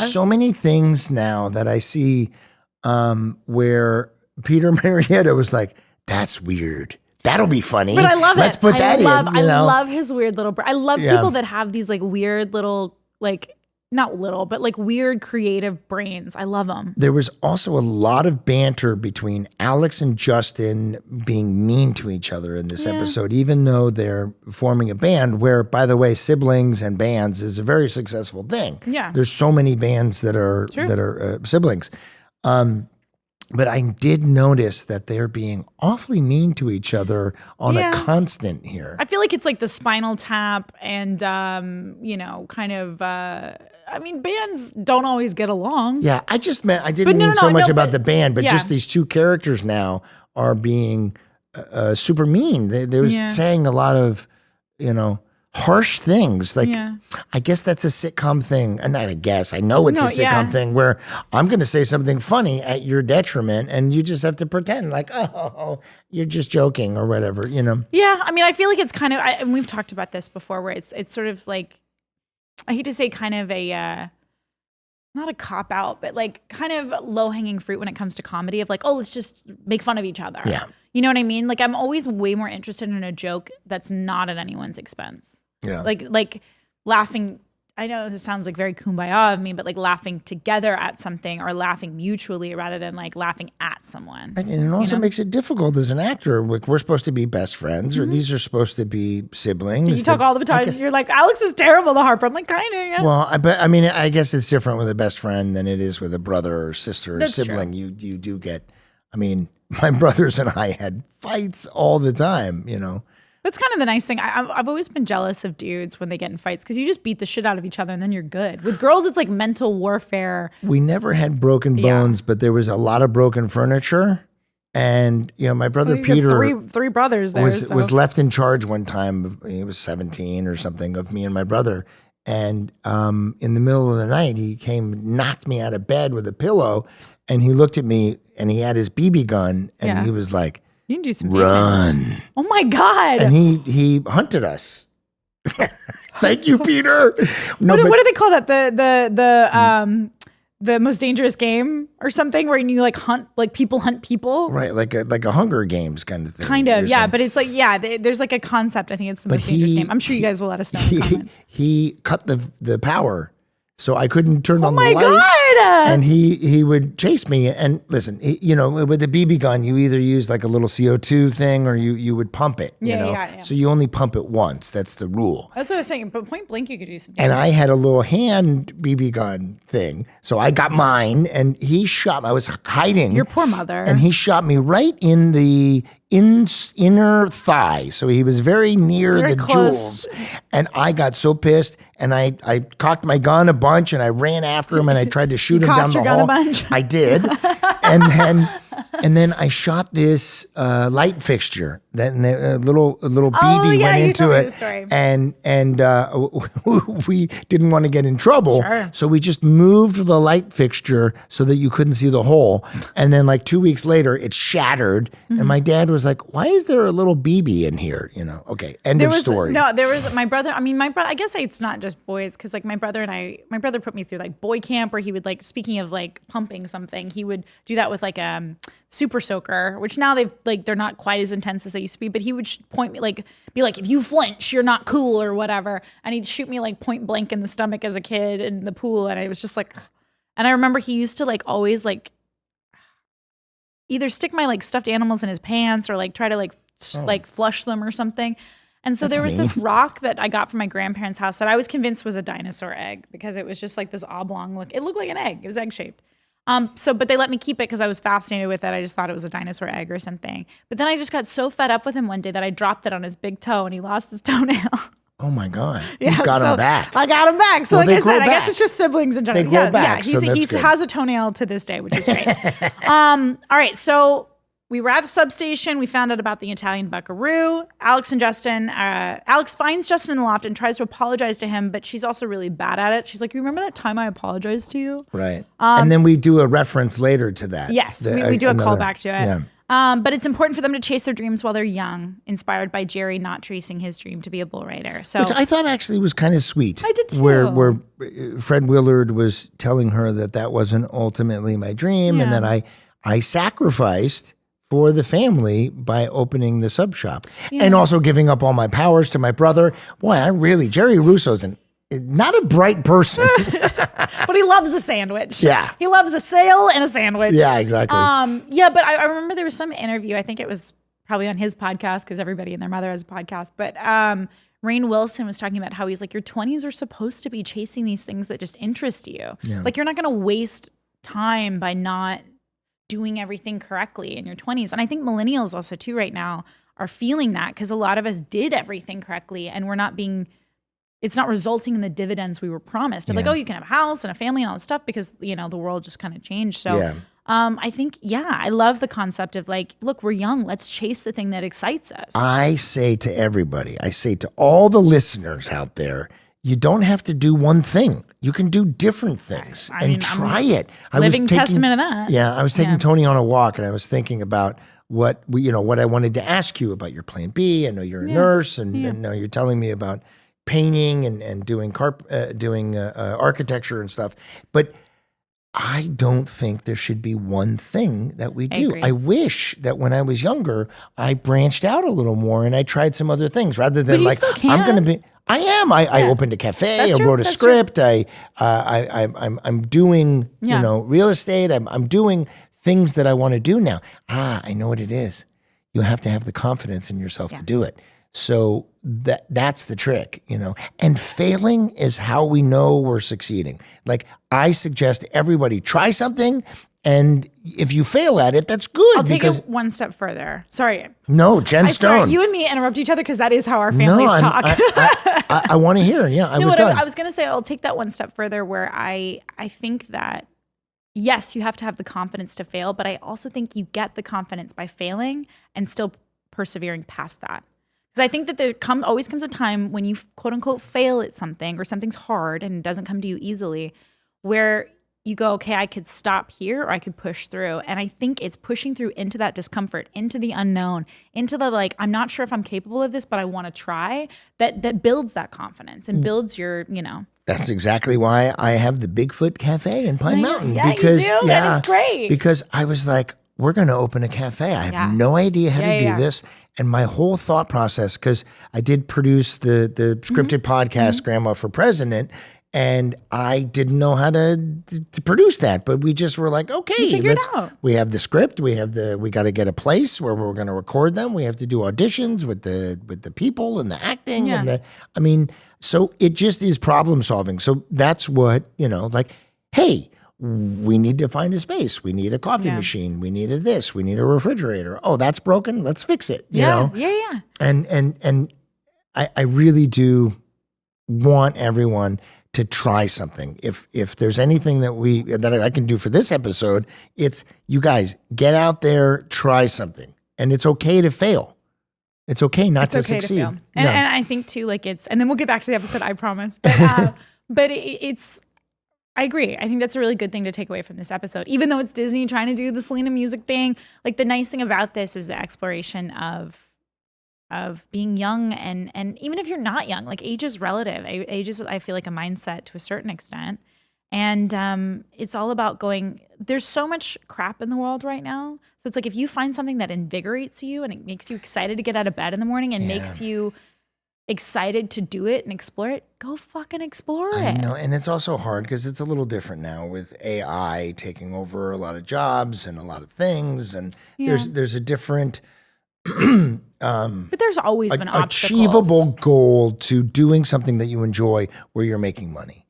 There's so many things now that I see where Peter Marietta was like, that's weird. That'll be funny. But I love it. Let's put that in. I love his weird little. I love people that have these like weird little like. Not little, but like weird creative brains. I love them. There was also a lot of banter between Alex and Justin being mean to each other in this episode, even though they're forming a band where, by the way, siblings and bands is a very successful thing. Yeah. There's so many bands that are siblings. But I did notice that they're being awfully mean to each other on a constant here. I feel like it's like the Spinal Tap and, kind of, bands don't always get along. Yeah, I didn't mean so much about the band, but just these two characters now are being super mean. They were saying a lot of, harsh things. Like, I guess that's a sitcom thing. And not I guess, I know it's a sitcom thing where I'm going to say something funny at your detriment and you just have to pretend like, oh, you're just joking or whatever, Yeah, I feel like it's kind of, and we've talked about this before where it's sort of like, I hate to say kind of a, not a cop out, but like kind of low hanging fruit when it comes to comedy of like, oh, let's just make fun of each other. Yeah. You know what I mean? Like I'm always way more interested in a joke that's not at anyone's expense. Yeah. Like laughing. I know this sounds like very kumbaya of me, but like laughing together at something or laughing mutually rather than like laughing at someone. And it also makes it difficult as an actor. Like we're supposed to be best friends or these are supposed to be siblings. You talk all the time. You're like, Alex is terrible to Harper. I'm like, kind of, yeah. Well, I guess it's different with a best friend than it is with a brother or sister or sibling. True. You do get, my brothers and I had fights all the time, That's kind of the nice thing. I've always been jealous of dudes when they get in fights because you just beat the shit out of each other and then you're good. With girls, it's like mental warfare. We never had broken bones, but there was a lot of broken furniture. And, my brother Peter three brothers there, was left in charge one time. He was 17 or something of me and my brother. And in the middle of the night, he came, knocked me out of bed with a pillow. And he looked at me and he had his BB gun and he was like, you can do some run. Damage. Oh my God. And he hunted us. Thank you, Peter. No, what do they call that? The most dangerous game or something where you like hunt, like people hunt people. Right. Like a Hunger Games kind of thing. Kind of. Yeah. But it's like, there's like a concept. I think it's the most dangerous game. I'm sure you guys will let us know in the comments. He cut the power. So I couldn't turn on the lights. God. And he would chase me. And listen, with the BB gun, you either use like a little CO2 thing or you would pump it. Yeah. So you only pump it once. That's the rule. That's what I was saying. But point blank, you could do something. And I had a little hand BB gun thing. So I got mine and he shot me. I was hiding. Your poor mother. And he shot me right in the inner thigh. So he was very near the jewels. And I got so pissed and I cocked my gun a bunch and I ran after him and I tried to shoot him down the hall. A bunch? I did. And then I shot this light fixture that a little BB went into it. And we didn't want to get in trouble. Sure. So we just moved the light fixture so that you couldn't see the hole. And then like 2 weeks later, it shattered. Mm-hmm. And my dad was like, why is there a little BB in here? Okay, end of story. No, there was my brother. My brother, I guess it's not just boys because like my brother put me through like boy camp where he would like, speaking of like pumping something, he would do that with like super soaker, which now they're not quite as intense as they used to be, but he would point me be like, if you flinch, you're not cool or whatever. And he'd shoot me like point blank in the stomach as a kid in the pool. And I was just like, and I remember he used to like always like either stick my like stuffed animals in his pants or like try to like flush them or something. And so there was this rock that I got from my grandparents' house that I was convinced was a dinosaur egg because it was just like this oblong look. It looked like an egg. It was egg shaped. But they let me keep it because I was fascinated with it. I just thought it was a dinosaur egg or something. But then I just got so fed up with him one day that I dropped it on his big toe and he lost his toenail. Oh my God. You got him back. I got him back. So well, like I said, I guess it's just siblings in general. They grow back. He has a toenail to this day, which is great. All right. So we were at the substation. We found out about the Italian buckaroo. Alex finds Justin in the loft and tries to apologize to him, but she's also really bad at it. She's like, remember that time I apologized to you? Right. And then we do a reference later to that. Yes, we do a callback to it. But it's important for them to chase their dreams while they're young, inspired by Jerry not chasing his dream to be a bull rider. So, which I thought actually was kind of sweet. I did too. Where Fred Willard was telling her that wasn't ultimately my dream, and that I sacrificed for the family by opening the sub shop and also giving up all my powers to my brother. Boy, Jerry Russo's not a bright person. But he loves a sandwich. Yeah. He loves a sale and a sandwich. Yeah, exactly. But I remember there was some interview, I think it was probably on his podcast because everybody and their mother has a podcast. But Rainn Wilson was talking about how he's like, your 20s are supposed to be chasing these things that just interest you. Yeah. Like you're not going to waste time by not doing everything correctly in your 20s. And I think millennials also too right now are feeling that because a lot of us did everything correctly and it's not resulting in the dividends we were promised. Of like, oh, you can have a house and a family and all that stuff because, the world just kind of changed. So I think, I love the concept of like, look, we're young. Let's chase the thing that excites us. I say to everybody, to all the listeners out there, you don't have to do one thing. You can do different things and try it. Living testament of that. Yeah, I was taking Tony on a walk and I was thinking about what I wanted to ask you about your plan B. I know you're a nurse and now you're telling me about painting and doing architecture and stuff. But I don't think there should be one thing that we do. I wish that when I was younger, I branched out a little more and I tried some other things rather than I'm going to be. I am. I opened a cafe. I wrote a script. I'm doing real estate. I'm doing things that I want to do now. I know what it is. You have to have the confidence in yourself to do it. So that's the trick, and failing is how we know we're succeeding. Like I suggest everybody try something. And if you fail at it, that's good. I'll take it one step further. Sorry. No, Jen Stone. You and me interrupt each other because that is how our families talk. I want to hear. Yeah, I was going to say, I'll take that one step further where I think that, yes, you have to have the confidence to fail, but I also think you get the confidence by failing and still persevering past that. Because I think that there always comes a time when you quote unquote fail at something or something's hard and it doesn't come to you easily where you go, okay, I could stop here or I could push through. And I think it's pushing through into that discomfort, into the unknown, into the like, I'm not sure if I'm capable of this, but I want to try, that builds that confidence and builds your, That's exactly why I have the Bigfoot Cafe in Pine Mountain. Yeah, because, you do, and it's great. Because I was like, we're going to open a cafe. I have no idea how to do this. And my whole thought process, because I did produce the scripted podcast, Grandma for President, and I didn't know how to produce that. But we just were like, okay, we have the script. We got to get a place where we're going to record them. We have to do auditions with the people and the acting. And so it just is problem solving. So that's what, hey, we need to find a space. We need a coffee machine. We need this. We need a refrigerator. Oh, that's broken. Let's fix it. You know? Yeah. And I really do want everyone to try something. If there's anything that I can do for this episode, it's you guys get out there, try something, and it's okay to fail. It's okay not to succeed. To fail. And I think too, and then we'll get back to the episode. I promise. But it's. I agree. I think that's a really good thing to take away from this episode. Even though it's Disney trying to do the Selena music thing, like the nice thing about this is the exploration of being young and even if you're not young, like age is relative. Age is, I feel like, a mindset to a certain extent. And it's all about there's so much crap in the world right now. So it's like if you find something that invigorates you and it makes you excited to get out of bed in the morning and makes you excited to do it and explore it, go fucking explore it. I know, and it's also hard because it's a little different now with AI taking over a lot of jobs and a lot of things, and there's a different but there's always been obstacles. Achievable goal to doing something that you enjoy where you're making money.